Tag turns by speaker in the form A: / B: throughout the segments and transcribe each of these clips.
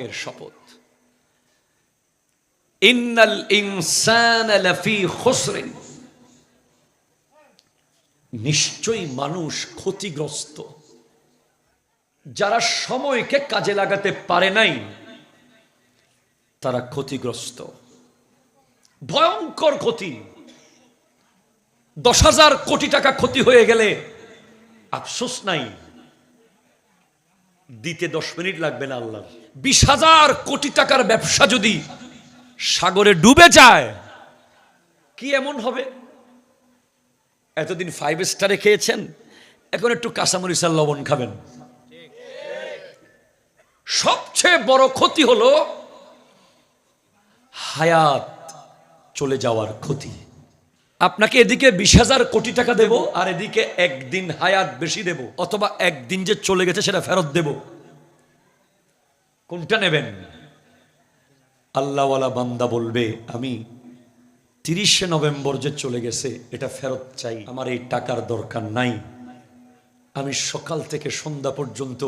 A: এর শপথ, ইন্নাল ইনসানা লাফি খুসরিন, নিশ্চয়ই মানুষ ক্ষতিগ্রস্ত। যারা সময়কে কাজে লাগাতে পারে নাই তারা ক্ষতিগ্রস্ত, ভয়ঙ্কর ক্ষতি। 10,000 কোটি টাকা ক্ষতি হয়ে গেলে আফসোস নাই, দিতে 10 মিনিট লাগবে না আল্লাহ। 20,000 কোটি টাকার ব্যবসা যদি সাগরে ডুবে যায় কি এমন হবে? এতদিন 5 স্টারে খেয়েছেন, এখন একটু কাঁচামরিচ আর লবণ খাবেন। সবচেয়ে বড় ক্ষতি হলো হায়াত চলে যাওয়ার ক্ষতি। আপনাকে এদিকে 20,000 কোটি টাকা দেব আর এদিকে একদিন হায়াত বেশি দেব, অথবা একদিন যে চলে গেছে সেটা ফেরত দেব, কোনটা নেবেন? আল্লাহওয়ালা বান্দা বলবে, আমি 30শে নভেম্বর যে চলে গেছে এটা ফেরত চাই, আমার এই টাকার দরকার নাই। আমি সকাল থেকে সন্ধ্যা পর্যন্ত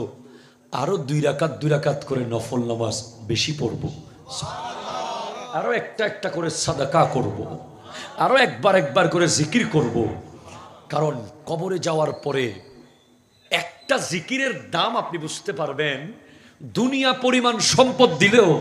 A: আরো 2 রাকাত করে নফল নামাজ বেশি পড়ব, আরো একটা করে সাদাকা করব, আরো একবার করে জিকির করব। কারণ কবরে যাওয়ার পরে একটা জিকিরের দাম আপনি বুঝতে পারবেন, দুনিয়া পরিমাণ সম্পদ দিলেও